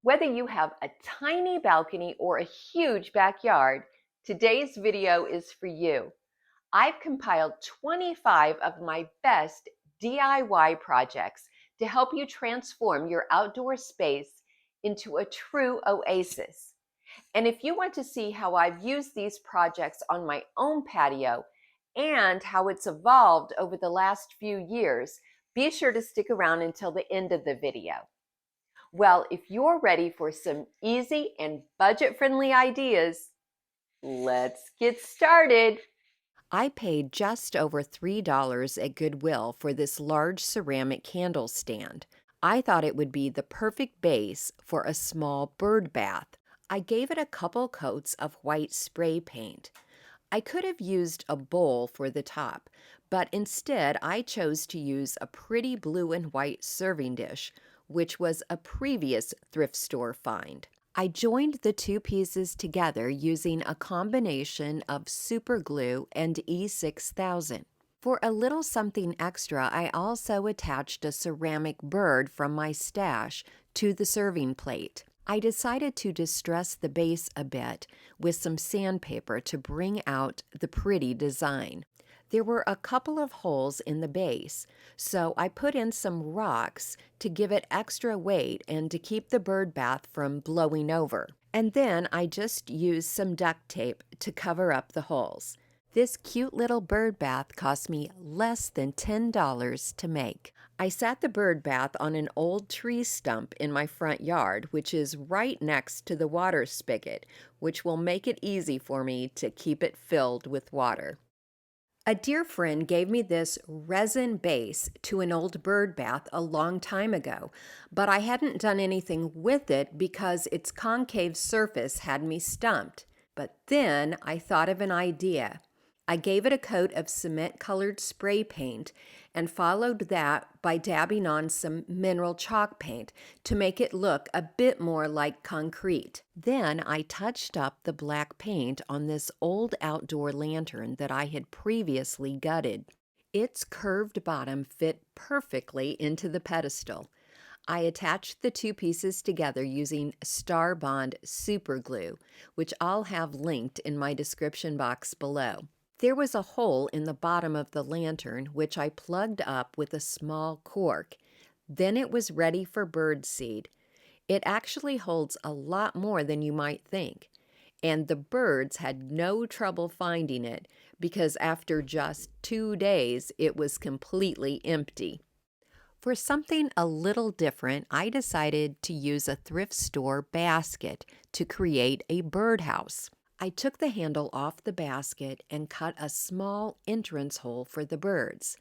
Whether you have a tiny balcony or a huge backyard, today's video is for you. I've compiled 25 of my best DIY projects to help you transform your outdoor space into a true oasis. And if you want to see how I've used these projects on my own patio and how it's evolved over the last few years, be sure to stick around until the end of the video. Well, if you're ready for some easy and budget-friendly ideas, let's get started. I paid just over $3 at Goodwill for this large ceramic candle stand. I thought it would be the perfect base for a small bird bath. I gave it a couple coats of white spray paint. I could have used a bowl for the top, but instead I chose to use a pretty blue and white serving dish, which was a previous thrift store find. I joined the two pieces together using a combination of super glue and E6000. For a little something extra, I also attached a ceramic bird from my stash to the serving plate. I decided to distress the base a bit with some sandpaper to bring out the pretty design. There were a couple of holes in the base, so I put in some rocks to give it extra weight and to keep the bird bath from blowing over. And then I just used some duct tape to cover up the holes. This cute little bird bath cost me less than $10 to make. I sat the bird bath on an old tree stump in my front yard, which is right next to the water spigot, which will make it easy for me to keep it filled with water. A dear friend gave me this resin base to an old bird bath a long time ago, but I hadn't done anything with it because its concave surface had me stumped. But then I thought of an idea. I gave it a coat of cement-colored spray paint and followed that by dabbing on some mineral chalk paint to make it look a bit more like concrete. Then I touched up the black paint on this old outdoor lantern that I had previously gutted. Its curved bottom fit perfectly into the pedestal. I attached the two pieces together using Star Bond super glue, which I'll have linked in my description box below. There was a hole in the bottom of the lantern, which I plugged up with a small cork. Then it was ready for bird seed. It actually holds a lot more than you might think, and the birds had no trouble finding it because after just 2 days, it was completely empty. For something a little different, I decided to use a thrift store basket to create a birdhouse. I took the handle off the basket and cut a small entrance hole for the birds.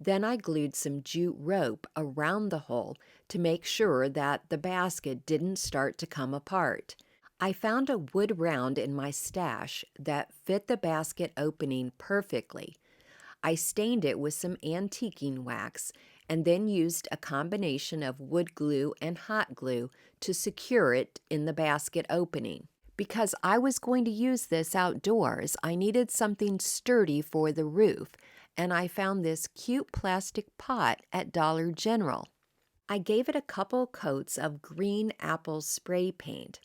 Then I glued some jute rope around the hole to make sure that the basket didn't start to come apart. I found a wood round in my stash that fit the basket opening perfectly. I stained it with some antiquing wax and then used a combination of wood glue and hot glue to secure it in the basket opening. Because I was going to use this outdoors, I needed something sturdy for the roof, and I found this cute plastic pot at Dollar General. I gave it a couple coats of green apple spray paint,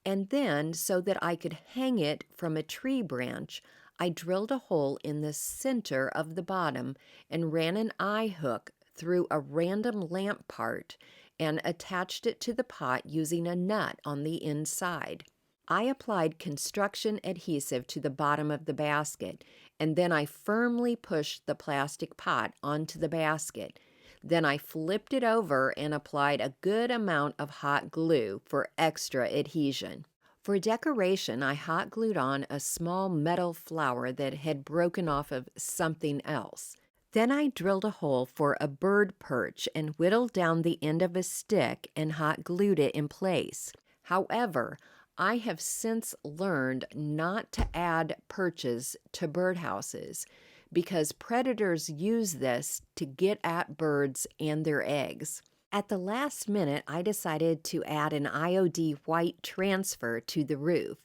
and then, so that I could hang it from a tree branch, I drilled a hole in the center of the bottom and ran an eye hook through a random lamp part and attached it to the pot using a nut on the inside. I applied construction adhesive to the bottom of the basket, and then I firmly pushed the plastic pot onto the basket. Then I flipped it over and applied a good amount of hot glue for extra adhesion. For decoration, I hot glued on a small metal flower that had broken off of something else. Then I drilled a hole for a bird perch and whittled down the end of a stick and hot glued it in place. However, I have since learned not to add perches to birdhouses because predators use this to get at birds and their eggs. At the last minute, I decided to add an IOD white transfer to the roof,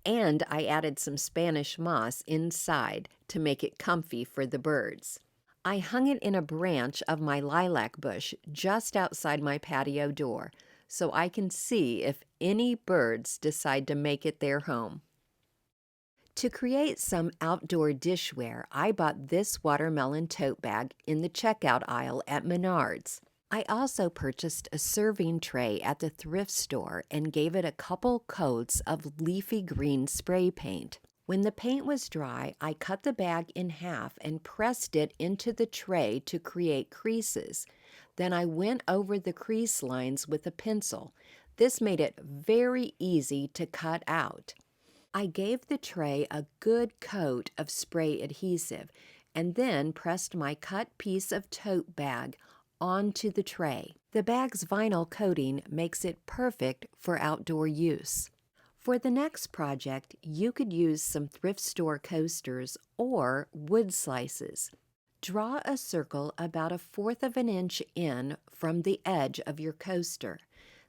and I added some Spanish moss inside to make it comfy for the birds. I hung it in a branch of my lilac bush just outside my patio door, so I can see if any birds decide to make it their home. To create some outdoor dishware, I bought this watermelon tote bag in the checkout aisle at Menards. I also purchased a serving tray at the thrift store and gave it a couple coats of leafy green spray paint. When the paint was dry, I cut the bag in half and pressed it into the tray to create creases. Then I went over the crease lines with a pencil. This made it very easy to cut out. I gave the tray a good coat of spray adhesive and then pressed my cut piece of tote bag onto the tray. The bag's vinyl coating makes it perfect for outdoor use. For the next project, you could use some thrift store coasters or wood slices. Draw a circle about 1/4 of an inch in from the edge of your coaster.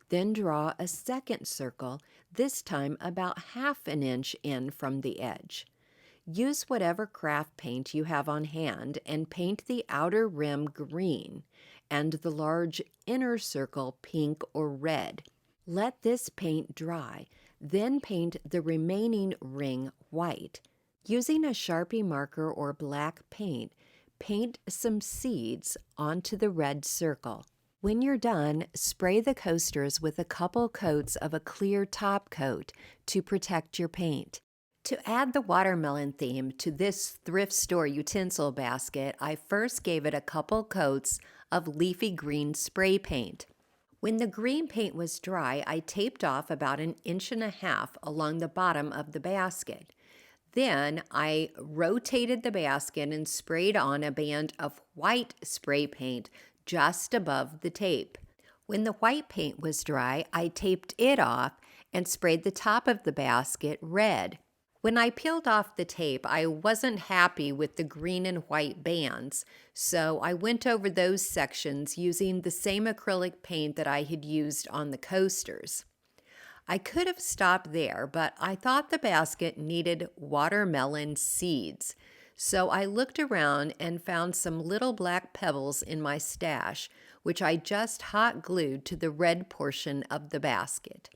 Then draw a second circle, this time about 1/2 an inch in from the edge. Use whatever craft paint you have on hand and paint the outer rim green and the large inner circle pink or red. Let this paint dry, then paint the remaining ring white. Using a Sharpie marker or black paint, paint some seeds onto the red circle. When you're done, spray the coasters with a couple coats of a clear top coat to protect your paint. To add the watermelon theme to this thrift store utensil basket, I first gave it a couple coats of leafy green spray paint. When the green paint was dry, I taped off about 1.5 inches along the bottom of the basket. Then I rotated the basket and sprayed on a band of white spray paint just above the tape. When the white paint was dry, I taped it off and sprayed the top of the basket red. When I peeled off the tape, I wasn't happy with the green and white bands, so I went over those sections using the same acrylic paint that I had used on the coasters. I could have stopped there, but I thought the basket needed watermelon seeds. So I looked around and found some little black pebbles in my stash, which I just hot glued to the red portion of the basket.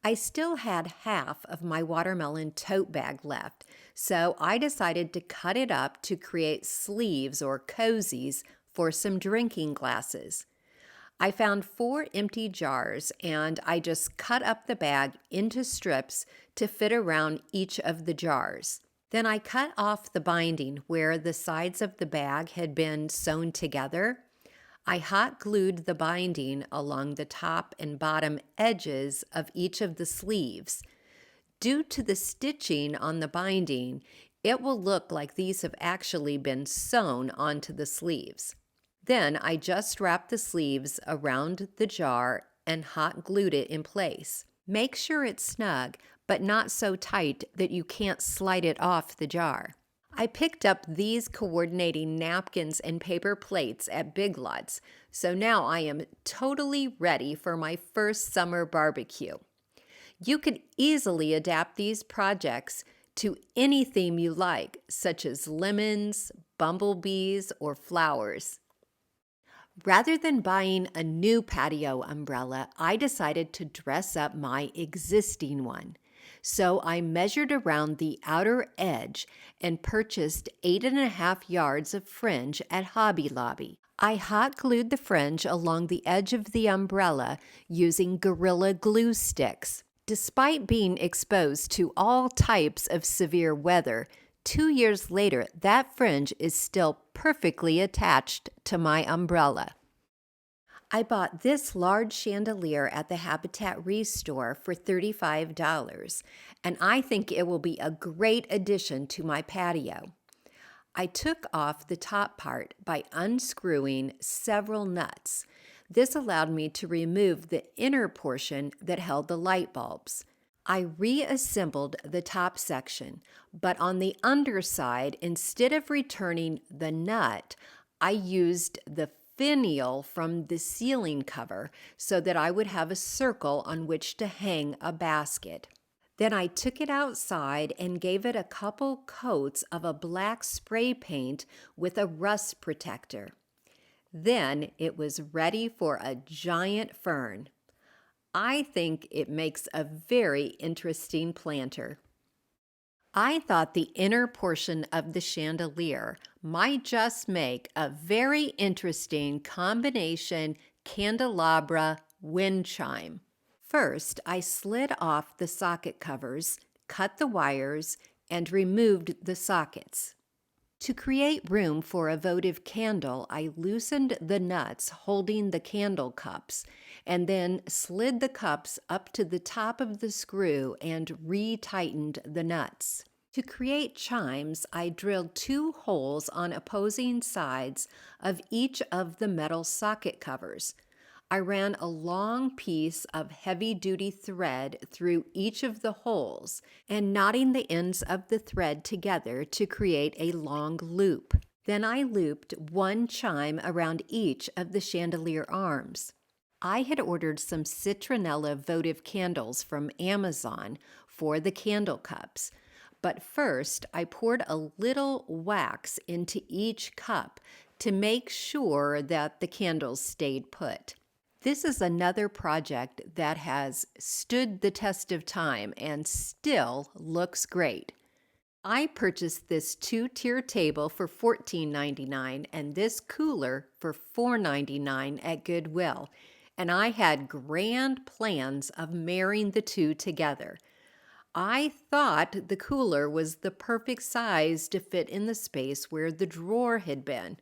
I still had half of my watermelon tote bag left, so I decided to cut it up to create sleeves or cozies for some drinking glasses. I found 4 empty jars and I just cut up the bag into strips to fit around each of the jars. Then I cut off the binding where the sides of the bag had been sewn together. I hot glued the binding along the top and bottom edges of each of the sleeves. Due to the stitching on the binding, it will look like these have actually been sewn onto the sleeves. Then I just wrapped the sleeves around the jar and hot glued it in place. Make sure it's snug, but not so tight that you can't slide it off the jar. I picked up these coordinating napkins and paper plates at Big Lots, so now I am totally ready for my first summer barbecue. You could easily adapt these projects to any theme you like, such as lemons, bumblebees, or flowers. Rather than buying a new patio umbrella, I decided to dress up my existing one. So I measured around the outer edge and purchased 8.5 yards of fringe at Hobby Lobby. I hot glued the fringe along the edge of the umbrella using Gorilla Glue sticks. Despite being exposed to all types of severe weather, 2 years later, that fringe is still perfectly attached to my umbrella. I bought this large chandelier at the Habitat Restore for $35, and I think it will be a great addition to my patio. I took off the top part by unscrewing several nuts. This allowed me to remove the inner portion that held the light bulbs. I reassembled the top section, but on the underside, instead of returning the nut, I used the finial from the ceiling cover so that I would have a circle on which to hang a basket. Then I took it outside and gave it a couple coats of a black spray paint with a rust protector. Then it was ready for a giant fern. I think it makes a very interesting planter. I thought the inner portion of the chandelier might just make a very interesting combination candelabra wind chime. First, I slid off the socket covers, cut the wires, and removed the sockets. To create room for a votive candle, I loosened the nuts holding the candle cups and then slid the cups up to the top of the screw and re-tightened the nuts. To create chimes, I drilled 2 holes on opposing sides of each of the metal socket covers. I ran a long piece of heavy-duty thread through each of the holes and knotting the ends of the thread together to create a long loop. Then I looped 1 chime around each of the chandelier arms. I had ordered some citronella votive candles from Amazon for the candle cups, but first I poured a little wax into each cup to make sure that the candles stayed put. This is another project that has stood the test of time and still looks great. I purchased this 2-tier table for $14.99 and this cooler for $4.99 at Goodwill, and I had grand plans of marrying the two together. I thought the cooler was the perfect size to fit in the space where the drawer had been,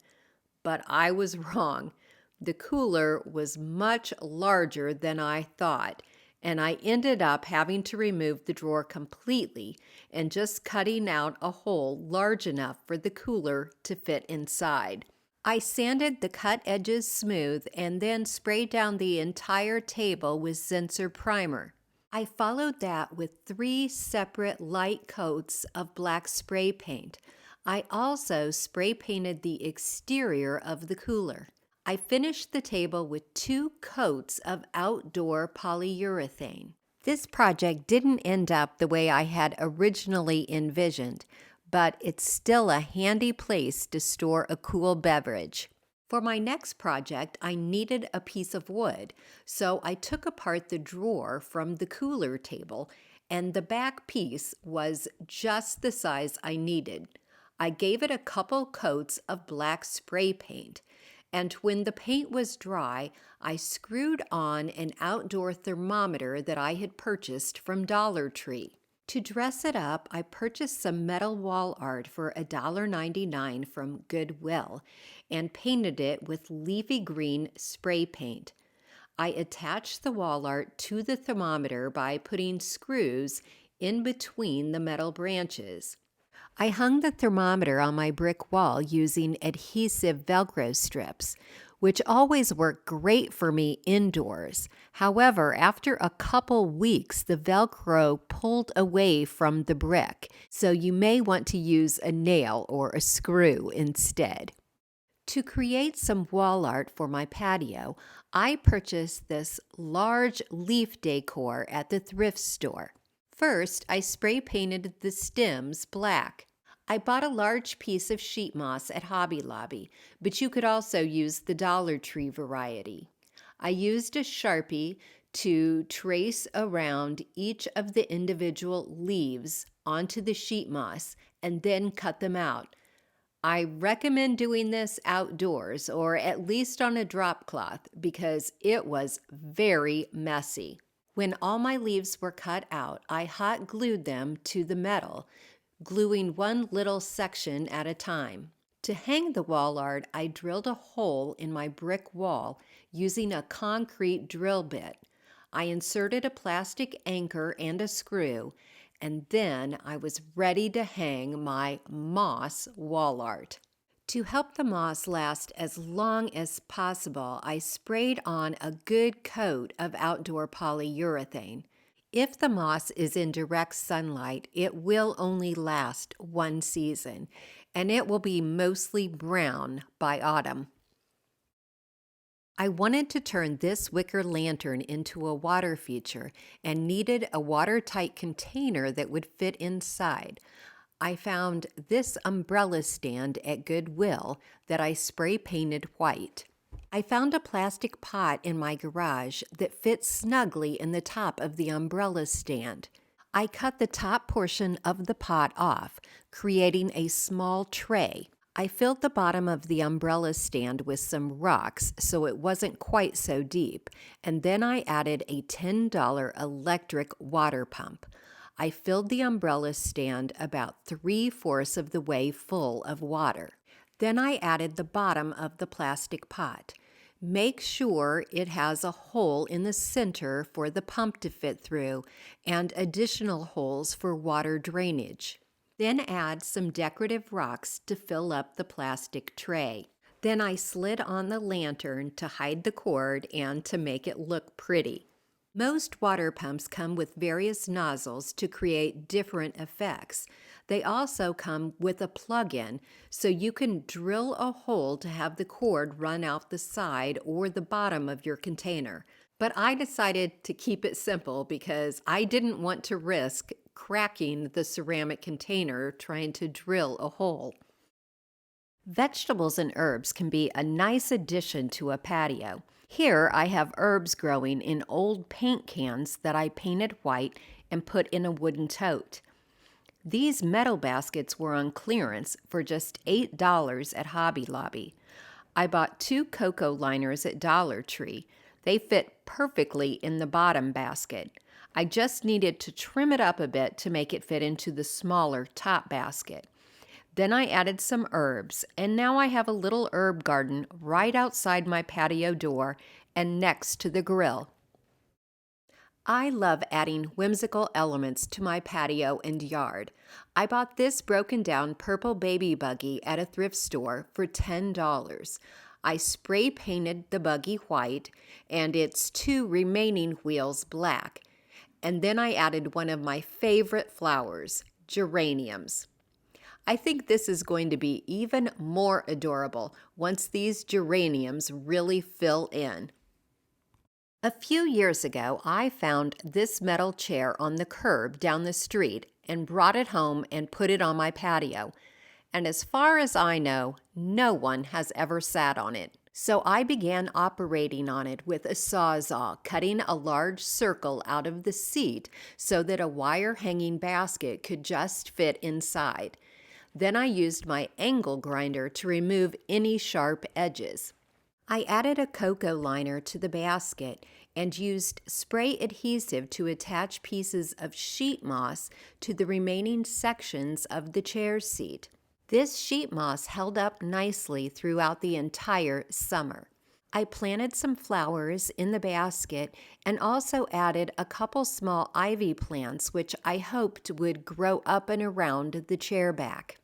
but I was wrong. The cooler was much larger than I thought, and I ended up having to remove the drawer completely and just cutting out a hole large enough for the cooler to fit inside. I sanded the cut edges smooth and then sprayed down the entire table with Zinsser primer. I followed that with 3 separate light coats of black spray paint. I also spray painted the exterior of the cooler. I finished the table with 2 coats of outdoor polyurethane. This project didn't end up the way I had originally envisioned, but it's still a handy place to store a cool beverage. For my next project, I needed a piece of wood, so I took apart the drawer from the cooler table, and the back piece was just the size I needed. I gave it a couple coats of black spray paint, and when the paint was dry, I screwed on an outdoor thermometer that I had purchased from Dollar Tree. To dress it up, I purchased some metal wall art for $1.99 from Goodwill and painted it with leafy green spray paint. I attached the wall art to the thermometer by putting screws in between the metal branches. I hung the thermometer on my brick wall using adhesive Velcro strips, which always work great for me indoors. However, after a couple weeks, the Velcro pulled away from the brick, so you may want to use a nail or a screw instead. To create some wall art for my patio, I purchased this large leaf decor at the thrift store. First, I spray painted the stems black. I bought a large piece of sheet moss at Hobby Lobby, but you could also use the Dollar Tree variety. I used a Sharpie to trace around each of the individual leaves onto the sheet moss and then cut them out. I recommend doing this outdoors or at least on a drop cloth because it was very messy. When all my leaves were cut out, I hot glued them to the metal, gluing one little section at a time. To hang the wall art, I drilled a hole in my brick wall using a concrete drill bit. I inserted a plastic anchor and a screw, and then I was ready to hang my moss wall art. To help the moss last as long as possible, I sprayed on a good coat of outdoor polyurethane. If the moss is in direct sunlight, it will only last 1 season, and it will be mostly brown by autumn. I wanted to turn this wicker lantern into a water feature and needed a watertight container that would fit inside. I found this umbrella stand at Goodwill that I spray painted white. I found a plastic pot in my garage that fits snugly in the top of the umbrella stand. I cut the top portion of the pot off, creating a small tray. I filled the bottom of the umbrella stand with some rocks so it wasn't quite so deep, and then I added a $10 electric water pump. I filled the umbrella stand about 3/4 of the way full of water. Then I added the bottom of the plastic pot. Make sure it has a hole in the center for the pump to fit through and additional holes for water drainage. Then add some decorative rocks to fill up the plastic tray. Then I slid on the lantern to hide the cord and to make it look pretty. Most water pumps come with various nozzles to create different effects. They also come with a plug-in, so you can drill a hole to have the cord run out the side or the bottom of your container. But I decided to keep it simple because I didn't want to risk cracking the ceramic container trying to drill a hole. Vegetables and herbs can be a nice addition to a patio. Here I have herbs growing in old paint cans that I painted white and put in a wooden tote. These metal baskets were on clearance for just $8 at Hobby Lobby. I bought 2 cocoa liners at Dollar Tree. They fit perfectly in the bottom basket. I just needed to trim it up a bit to make it fit into the smaller top basket. Then I added some herbs, and now I have a little herb garden right outside my patio door and next to the grill. I love adding whimsical elements to my patio and yard. I bought this broken down purple baby buggy at a thrift store for $10. I spray painted the buggy white and its 2 remaining wheels black. And then I added one of my favorite flowers, geraniums. I think this is going to be even more adorable once these geraniums really fill in. A few years ago, I found this metal chair on the curb down the street and brought it home and put it on my patio. And as far as I know, no one has ever sat on it. So I began operating on it with a Sawzall, cutting a large circle out of the seat so that a wire hanging basket could just fit inside. Then I used my angle grinder to remove any sharp edges. I added a cocoa liner to the basket and used spray adhesive to attach pieces of sheet moss to the remaining sections of the chair seat. This sheet moss held up nicely throughout the entire summer. I planted some flowers in the basket and also added a couple small ivy plants which I hoped would grow up and around the chair back.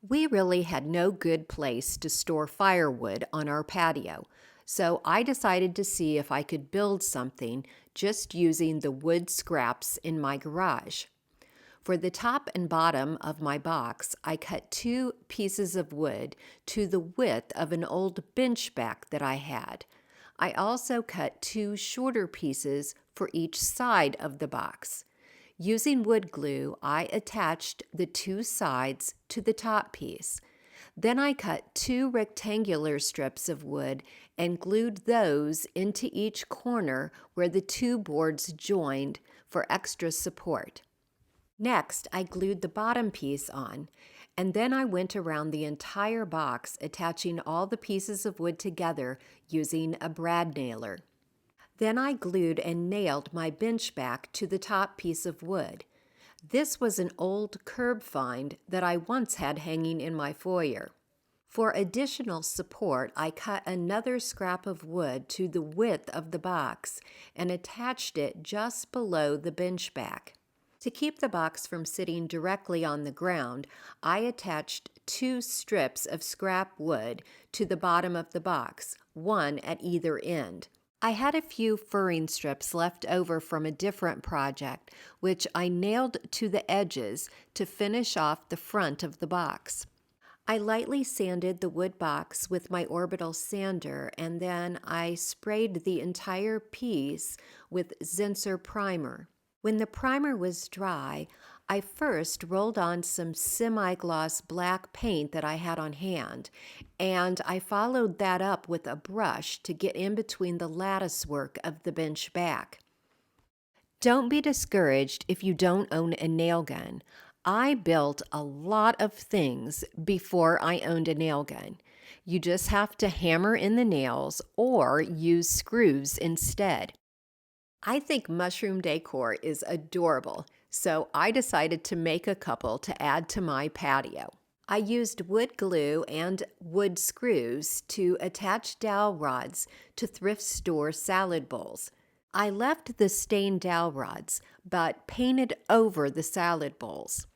We really had no good place to store firewood on our patio, so I decided to see if I could build something just using the wood scraps in my garage. For the top and bottom of my box, I cut 2 pieces of wood to the width of an old bench back that I had. I also cut 2 shorter pieces for each side of the box. Using wood glue, I attached the 2 sides to the top piece. Then I cut 2 rectangular strips of wood and glued those into each corner where the 2 boards joined for extra support. Next, I glued the bottom piece on, and then I went around the entire box attaching all the pieces of wood together using a brad nailer. Then I glued and nailed my bench back to the top piece of wood. This was an old curb find that I once had hanging in my foyer. For additional support, I cut another scrap of wood to the width of the box and attached it just below the bench back. To keep the box from sitting directly on the ground, I attached 2 strips of scrap wood to the bottom of the box, one at either end. I had a few furring strips left over from a different project, which I nailed to the edges to finish off the front of the box. I lightly sanded the wood box with my orbital sander, and then I sprayed the entire piece with Zinsser primer. When the primer was dry, I first rolled on some semi-gloss black paint that I had on hand, and I followed that up with a brush to get in between the lattice work of the bench back. Don't be discouraged if you don't own a nail gun. I built a lot of things before I owned a nail gun. You just have to hammer in the nails or use screws instead. I think mushroom decor is adorable, so I decided to make a couple to add to my patio. I used wood glue and wood screws to attach dowel rods to thrift store salad bowls. I left the stained dowel rods, but painted over the salad bowls.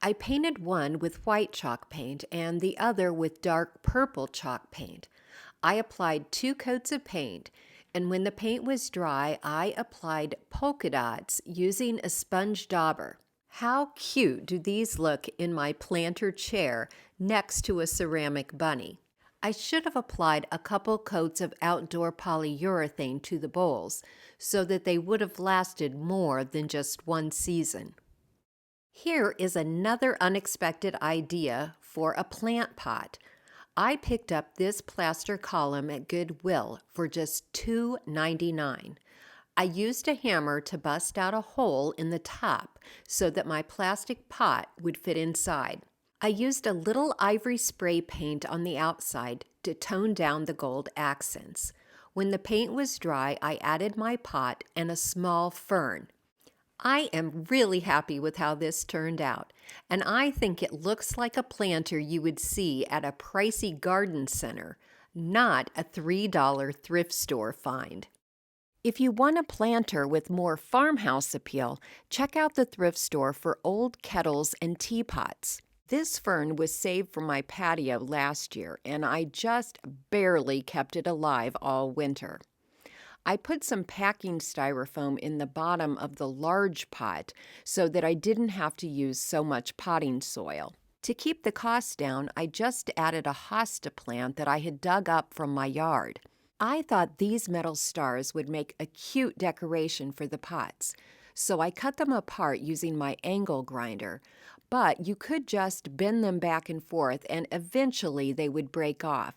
I painted one with white chalk paint and the other with dark purple chalk paint. I applied 2 coats of paint, and when the paint was dry, I applied polka dots using a sponge dauber. How cute do these look in my planter chair next to a ceramic bunny? I should have applied a couple coats of outdoor polyurethane to the bowls so that they would have lasted more than just one season. Here is another unexpected idea for a plant pot. I picked up this plaster column at Goodwill for just $2.99. I used a hammer to bust out a hole in the top so that my plastic pot would fit inside. I used a little ivory spray paint on the outside to tone down the gold accents. When the paint was dry, I added my pot and a small fern. I am really happy with how this turned out, and I think it looks like a planter you would see at a pricey garden center, not a $3 thrift store find. If you want a planter with more farmhouse appeal, check out the thrift store for old kettles and teapots. This fern was saved from my patio last year, and I just barely kept it alive all winter. I put some packing styrofoam in the bottom of the large pot so that I didn't have to use so much potting soil. To keep the cost down, I just added a hosta plant that I had dug up from my yard. I thought these metal stars would make a cute decoration for the pots, so I cut them apart using my angle grinder, but you could just bend them back and forth and eventually they would break off.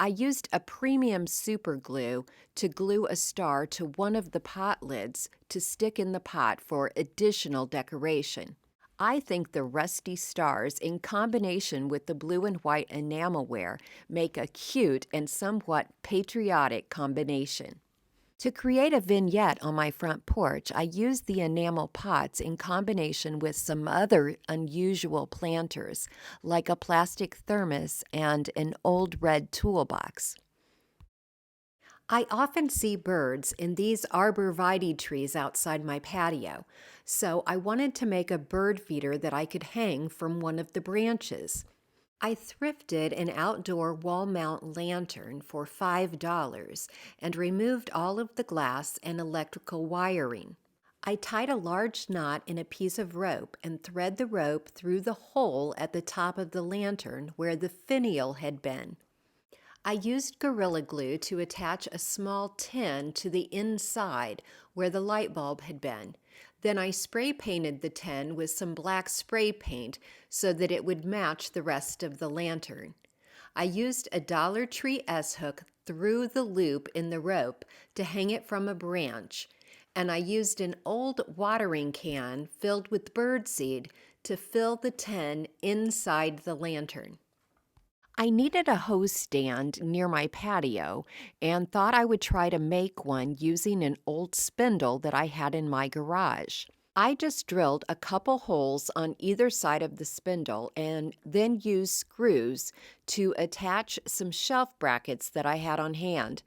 I used a premium super glue to glue a star to one of the pot lids to stick in the pot for additional decoration. I think the rusty stars in combination with the blue and white enamelware make a cute and somewhat patriotic combination. To create a vignette on my front porch, I used the enamel pots in combination with some other unusual planters, like a plastic thermos and an old red toolbox. I often see birds in these arborvitae trees outside my patio, so I wanted to make a bird feeder that I could hang from one of the branches. I thrifted an outdoor wall mount lantern for $5 and removed all of the glass and electrical wiring. I tied a large knot in a piece of rope and thread the rope through the hole at the top of the lantern where the finial had been. I used Gorilla Glue to attach a small tin to the inside where the light bulb had been. Then I spray painted the tin with some black spray paint so that it would match the rest of the lantern. I used a Dollar Tree S-hook through the loop in the rope to hang it from a branch, and I used an old watering can filled with birdseed to fill the tin inside the lantern. I needed a hose stand near my patio and thought I would try to make one using an old spindle that I had in my garage. I just drilled a couple holes on either side of the spindle and then used screws to attach some shelf brackets that I had on hand.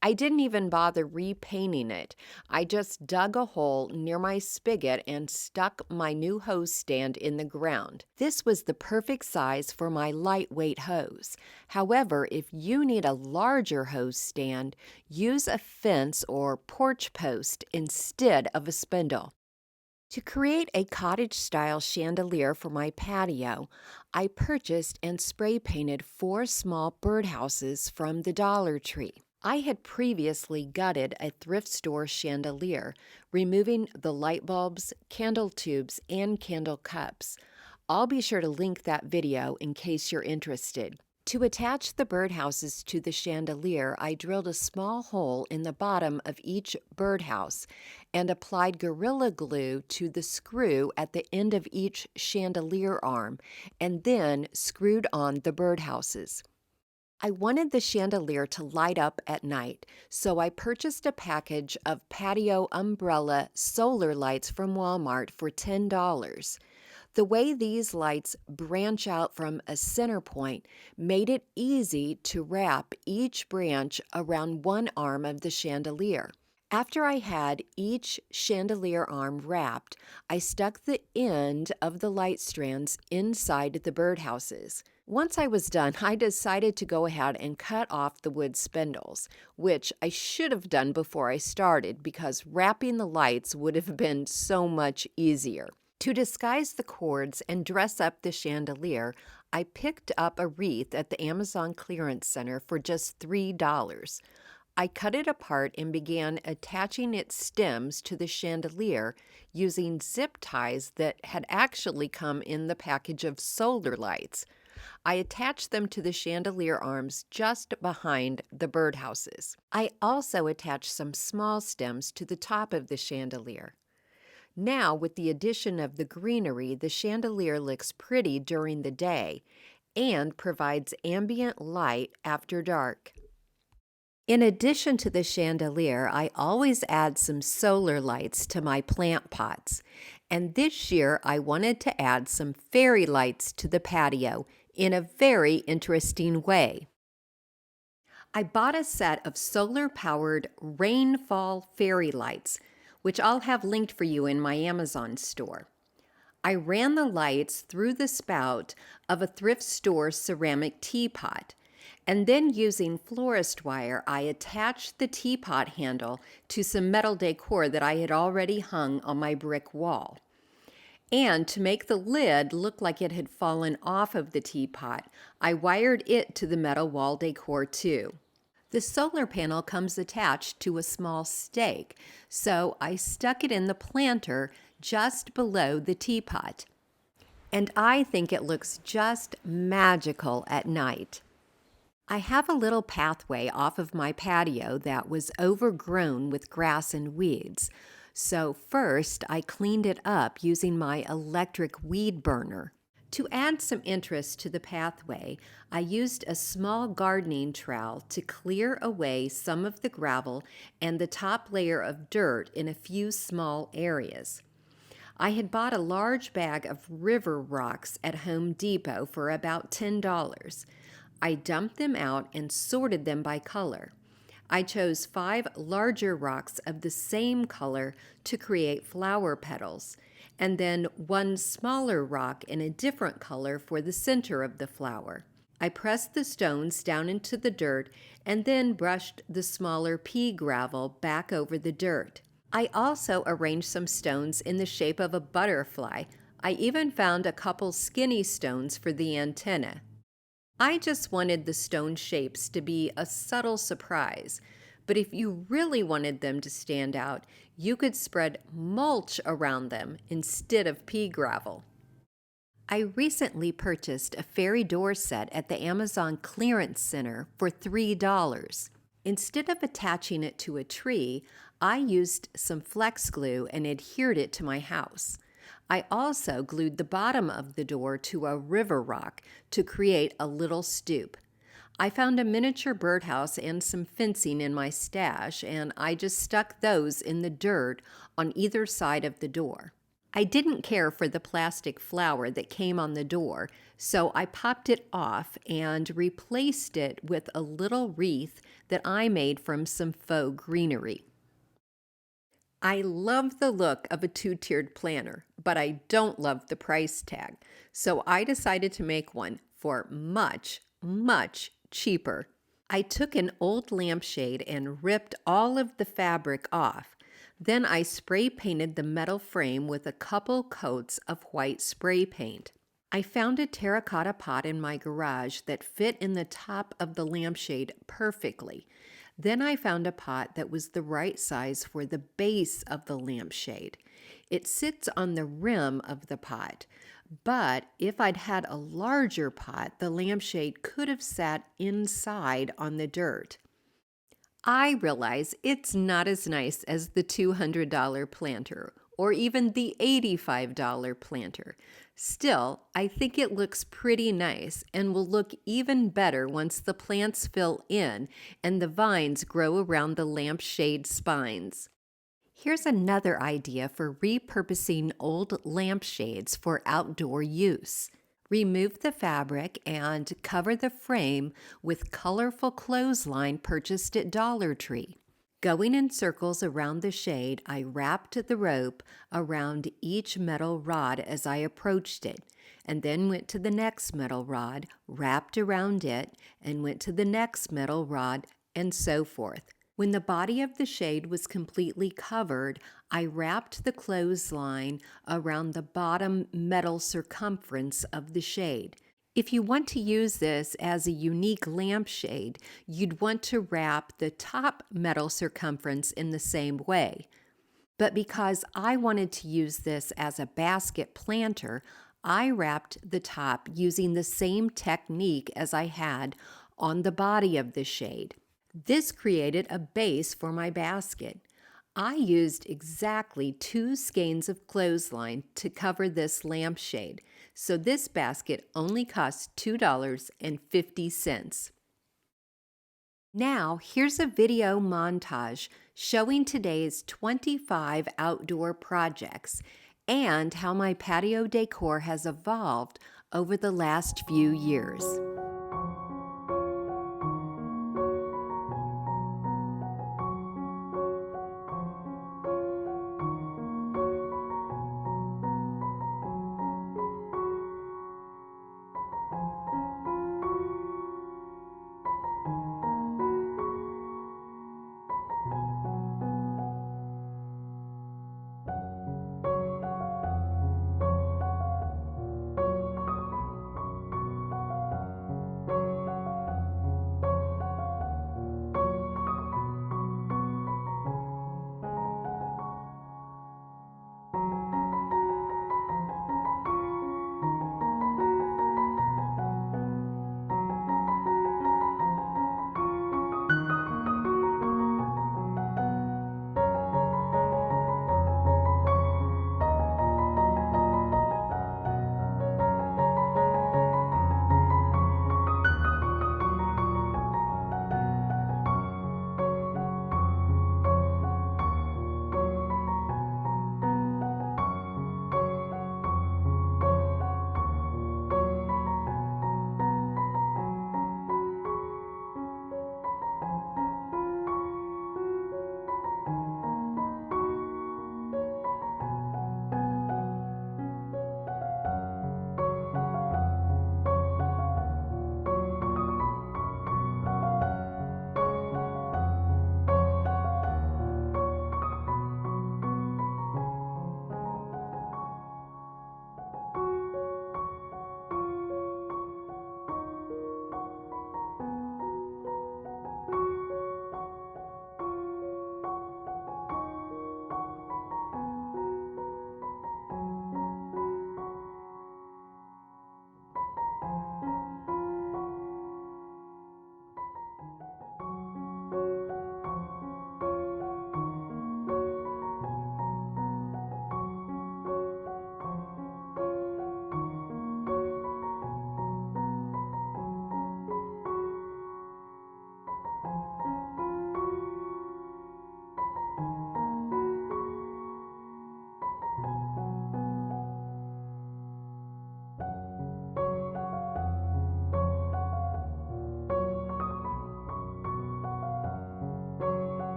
I didn't even bother repainting it. I just dug a hole near my spigot and stuck my new hose stand in the ground. This was the perfect size for my lightweight hose. However, if you need a larger hose stand, use a fence or porch post instead of a spindle. To create a cottage-style chandelier for my patio, I purchased and spray painted 4 small birdhouses from the Dollar Tree. I had previously gutted a thrift store chandelier, removing the light bulbs, candle tubes, and candle cups. I'll be sure to link that video in case you're interested. To attach the birdhouses to the chandelier, I drilled a small hole in the bottom of each birdhouse and applied Gorilla Glue to the screw at the end of each chandelier arm, and then screwed on the birdhouses. I wanted the chandelier to light up at night, so I purchased a package of Patio umbrella solar lights from Walmart for $10. The way these lights branch out from a center point made it easy to wrap each branch around one arm of the chandelier. After I had each chandelier arm wrapped, I stuck the end of the light strands inside the birdhouses. Once I was done, I decided to go ahead and cut off the wood spindles, which I should have done before I started because wrapping the lights would have been so much easier. To disguise the cords and dress up the chandelier, I picked up a wreath at the Amazon Clearance Center for just $3. I cut it apart and began attaching its stems to the chandelier using zip ties that had actually come in the package of solar lights. I attached them to the chandelier arms just behind the birdhouses. I also attached some small stems to the top of the chandelier. Now, with the addition of the greenery, the chandelier looks pretty during the day and provides ambient light after dark. In addition to the chandelier, I always add some solar lights to my plant pots. And this year, I wanted to add some fairy lights to the patio in a very interesting way. I bought a set of solar-powered rainfall fairy lights, which I'll have linked for you in my Amazon store. I ran the lights through the spout of a thrift store ceramic teapot, and then using florist wire, I attached the teapot handle to some metal decor that I had already hung on my brick wall. And to make the lid look like it had fallen off of the teapot, I wired it to the metal wall decor too. The solar panel comes attached to a small stake, so I stuck it in the planter just below the teapot. And I think it looks just magical at night. I have a little pathway off of my patio that was overgrown with grass and weeds. So first, I cleaned it up using my electric weed burner. To add some interest to the pathway, I used a small gardening trowel to clear away some of the gravel and the top layer of dirt in a few small areas. I had bought a large bag of river rocks at Home Depot for about $10. I dumped them out and sorted them by color. I chose 5 larger rocks of the same color to create flower petals, and then 1 smaller rock in a different color for the center of the flower. I pressed the stones down into the dirt and then brushed the smaller pea gravel back over the dirt. I also arranged some stones in the shape of a butterfly. I even found a couple skinny stones for the antenna. I just wanted the stone shapes to be a subtle surprise, but if you really wanted them to stand out, you could spread mulch around them instead of pea gravel. I recently purchased a fairy door set at the Amazon Clearance Center for $3. Instead of attaching it to a tree, I used some flex glue and adhered it to my house. I also glued the bottom of the door to a river rock to create a little stoop. I found a miniature birdhouse and some fencing in my stash, and I just stuck those in the dirt on either side of the door. I didn't care for the plastic flower that came on the door, so I popped it off and replaced it with a little wreath that I made from some faux greenery. I love the look of a 2-tiered planter, but I don't love the price tag, so I decided to make one for much, much cheaper. I took an old lampshade and ripped all of the fabric off. Then I spray painted the metal frame with a couple coats of white spray paint. I found a terracotta pot in my garage that fit in the top of the lampshade perfectly. Then I found a pot that was the right size for the base of the lampshade. It sits on the rim of the pot, but if I'd had a larger pot, the lampshade could have sat inside on the dirt. I realize it's not as nice as the $200 planter or even the $85 planter. Still, I think it looks pretty nice and will look even better once the plants fill in and the vines grow around the lampshade spines. Here's another idea for repurposing old lampshades for outdoor use. Remove the fabric and cover the frame with colorful clothesline purchased at Dollar Tree. Going in circles around the shade, I wrapped the rope around each metal rod as I approached it, and then went to the next metal rod, wrapped around it, and went to the next metal rod, and so forth. When the body of the shade was completely covered, I wrapped the clothesline around the bottom metal circumference of the shade. If you want to use this as a unique lampshade, you'd want to wrap the top metal circumference in the same way. But because I wanted to use this as a basket planter, I wrapped the top using the same technique as I had on the body of the shade. This created a base for my basket. I used exactly 2 skeins of clothesline to cover this lampshade, so this basket only cost $2.50. Now, here's a video montage showing today's 25 outdoor projects and how my patio decor has evolved over the last few years.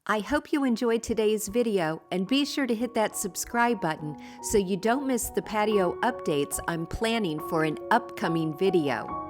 I hope you enjoyed today's video, and be sure to hit that subscribe button so you don't miss the patio updates I'm planning for an upcoming video.